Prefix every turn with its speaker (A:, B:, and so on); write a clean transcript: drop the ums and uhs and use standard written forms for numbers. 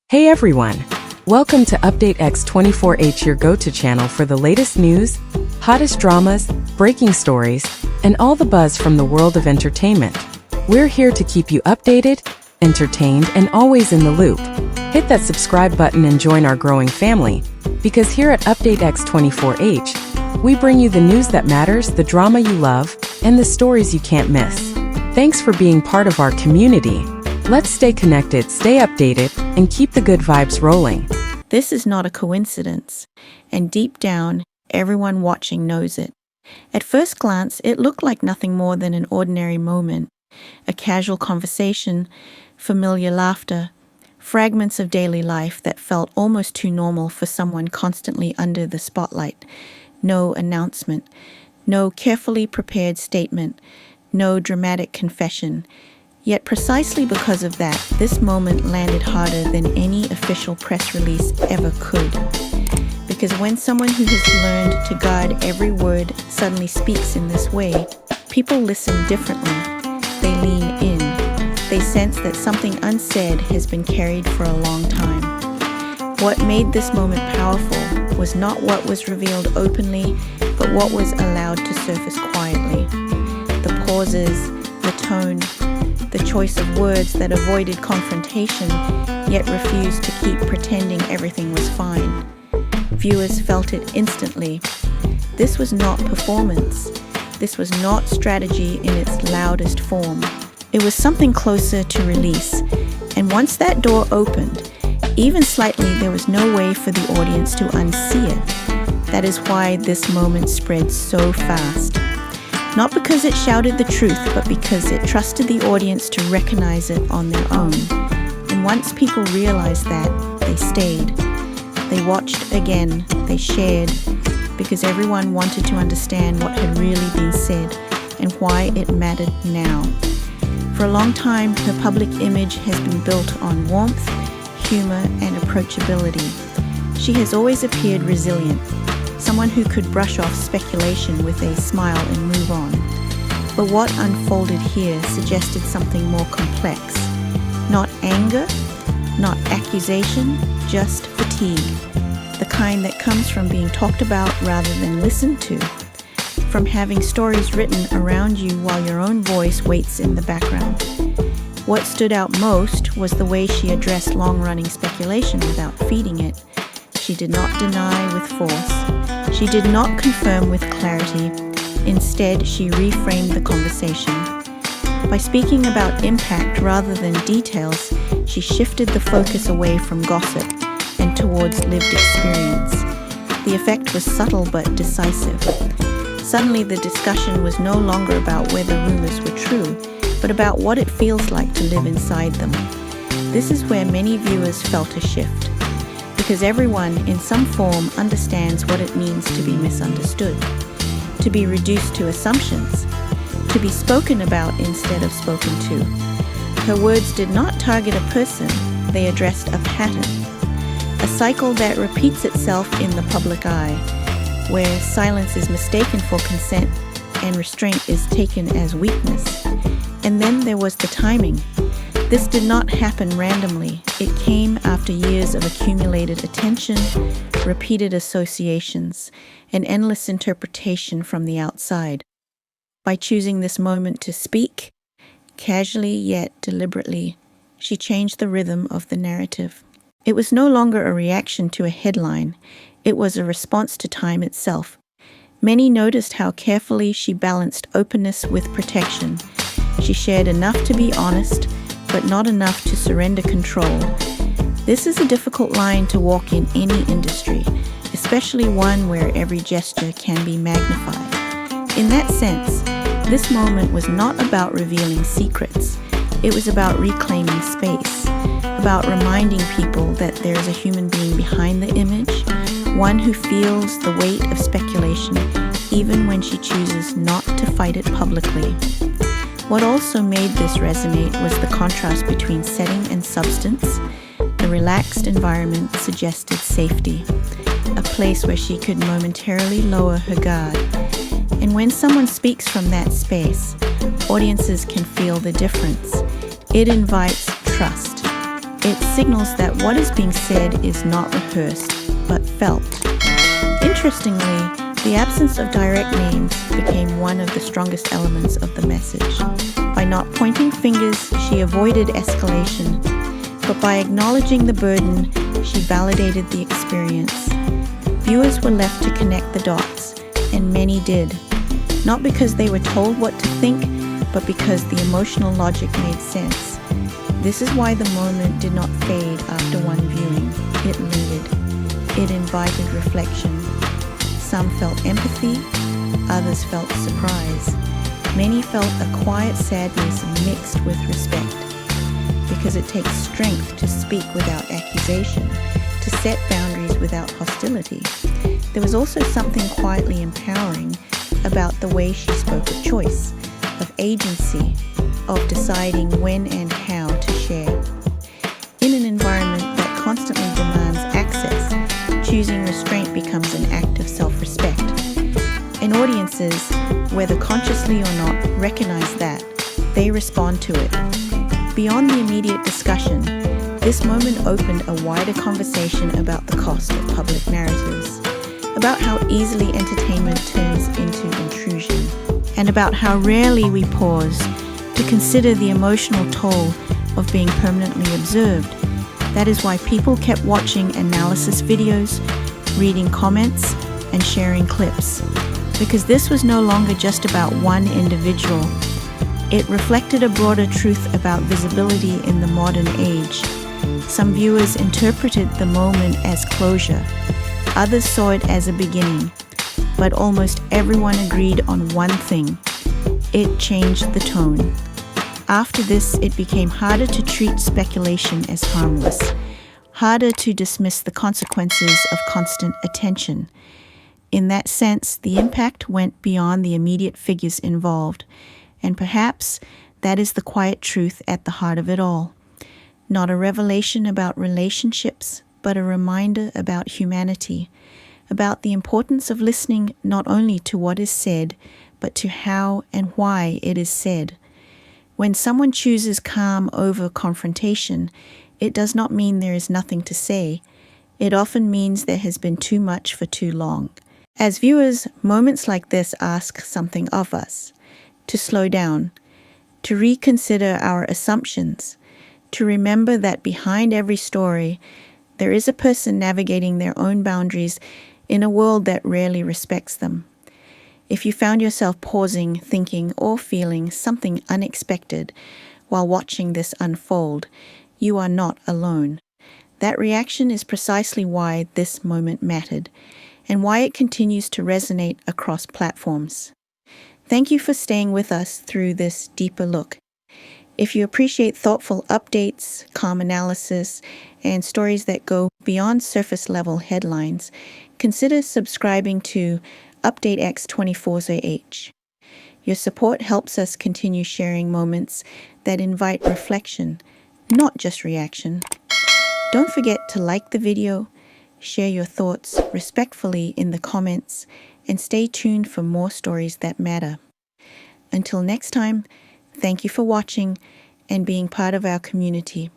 A: Hey everyone! Welcome to Update X24H, your go-to channel for the latest news, hottest dramas, breaking stories, and all the buzz from the world of entertainment. We're here to keep you updated, entertained, and always in the loop. Hit that subscribe button and join our growing family, because here at Update X24H, we bring you the news that matters, the drama you love, and the stories you can't miss. Thanks for being part of our community. Let's stay connected, stay updated, and keep the good vibes rolling.
B: This is not a coincidence, and deep down, everyone watching knows it. At first glance, it looked like nothing more than an ordinary moment, a casual conversation, familiar laughter, fragments of daily life that felt almost too normal for someone constantly under the spotlight. No announcement, no carefully prepared statement, no dramatic confession. Yet precisely because of that, this moment landed harder than any official press release ever could. Because when someone who has learned to guard every word suddenly speaks in this way, people listen differently. They lean in. They sense that something unsaid has been carried for a long time. What made this moment powerful was not what was revealed openly, but what was allowed to surface quietly. The pauses, the tone, the choice of words that avoided confrontation, yet refused to keep pretending everything was fine. Viewers felt it instantly. This was not performance. This was not strategy in its loudest form. It was something closer to release. And once that door opened, even slightly, there was no way for the audience to unsee it. That is why this moment spread so fast. Not because it shouted the truth, but because it trusted the audience to recognize it on their own. And once people realized that, they stayed. They watched again, they shared, because everyone wanted to understand what had really been said and why it mattered now. For a long time, her public image has been built on warmth, humor, and approachability. She has always appeared resilient, someone who could brush off speculation with a smile and move on. But what unfolded here suggested something more complex. Not anger, not accusation, just fatigue. The kind that comes from being talked about rather than listened to. From having stories written around you while your own voice waits in the background. What stood out most was the way she addressed long-running speculation without feeding it. She did not deny with force. She did not confirm with clarity. Instead, she reframed the conversation. By speaking about impact rather than details, she shifted the focus away from gossip and towards lived experience. The effect was subtle but decisive. Suddenly, the discussion was no longer about whether rumors were true, but about what it feels like to live inside them. This is where many viewers felt a shift. Because everyone, in some form, understands what it means to be misunderstood, to be reduced to assumptions, to be spoken about instead of spoken to. Her words did not target a person, they addressed a pattern, a cycle that repeats itself in the public eye, where silence is mistaken for consent and restraint is taken as weakness. And then there was the timing. This did not happen randomly. It came after years of accumulated attention, repeated associations, and endless interpretation from the outside. By choosing this moment to speak, casually yet deliberately, she changed the rhythm of the narrative. It was no longer a reaction to a headline. It was a response to time itself. Many noticed how carefully she balanced openness with protection. She shared enough to be honest, but not enough to surrender control. This is a difficult line to walk in any industry, especially one where every gesture can be magnified. In that sense, this moment was not about revealing secrets. It was about reclaiming space, about reminding people that there is a human being behind the image, one who feels the weight of speculation, even when she chooses not to fight it publicly. What also made this resonate was the contrast between setting and substance. The relaxed environment suggested safety, a place where she could momentarily lower her guard. And when someone speaks from that space, audiences can feel the difference. It invites trust. It signals that what is being said is not rehearsed, but felt. Interestingly, the absence of direct names became one of the strongest elements of the message. By not pointing fingers, she avoided escalation, but by acknowledging the burden, she validated the experience. Viewers were left to connect the dots, and many did. Not because they were told what to think, but because the emotional logic made sense. This is why the moment did not fade after one viewing. It lingered. It invited reflection. Some felt empathy, others felt surprise. Many felt a quiet sadness mixed with respect. Because it takes strength to speak without accusation, to set boundaries without hostility. There was also something quietly empowering about the way she spoke of choice, of agency, of deciding when and how to share. In an environment that constantly demands access, choosing restraint becomes an act of self-respect. And audiences, whether consciously or not, recognize that. They respond to it. Beyond the immediate discussion, this moment opened a wider conversation about the cost of public narratives, about how easily entertainment turns into intrusion, and about how rarely we pause to consider the emotional toll of being permanently observed. That is why people kept watching analysis videos, reading comments, and sharing clips, because this was no longer just about one individual. It reflected a broader truth about visibility in the modern age. Some viewers interpreted the moment as closure. Others saw it as a beginning. But almost everyone agreed on one thing. It changed the tone. After this, it became harder to treat speculation as harmless, harder to dismiss the consequences of constant attention. In that sense, the impact went beyond the immediate figures involved. And perhaps that is the quiet truth at the heart of it all. Not a revelation about relationships, but a reminder about humanity, about the importance of listening not only to what is said, but to how and why it is said. When someone chooses calm over confrontation, it does not mean there is nothing to say. It often means there has been too much for too long. As viewers, moments like this ask something of us. To slow down, to reconsider our assumptions, to remember that behind every story, there is a person navigating their own boundaries in a world that rarely respects them. If you found yourself pausing, thinking, or feeling something unexpected while watching this unfold, you are not alone. That reaction is precisely why this moment mattered, and why it continues to resonate across platforms. Thank you for staying with us through this deeper look. If you appreciate thoughtful updates, calm analysis, and stories that go beyond surface-level headlines, consider subscribing to Update X 24H. Your support helps us continue sharing moments that invite reflection, not just reaction. Don't forget to like the video, share your thoughts respectfully in the comments, and stay tuned for more stories that matter. Until next time, thank you for watching and being part of our community.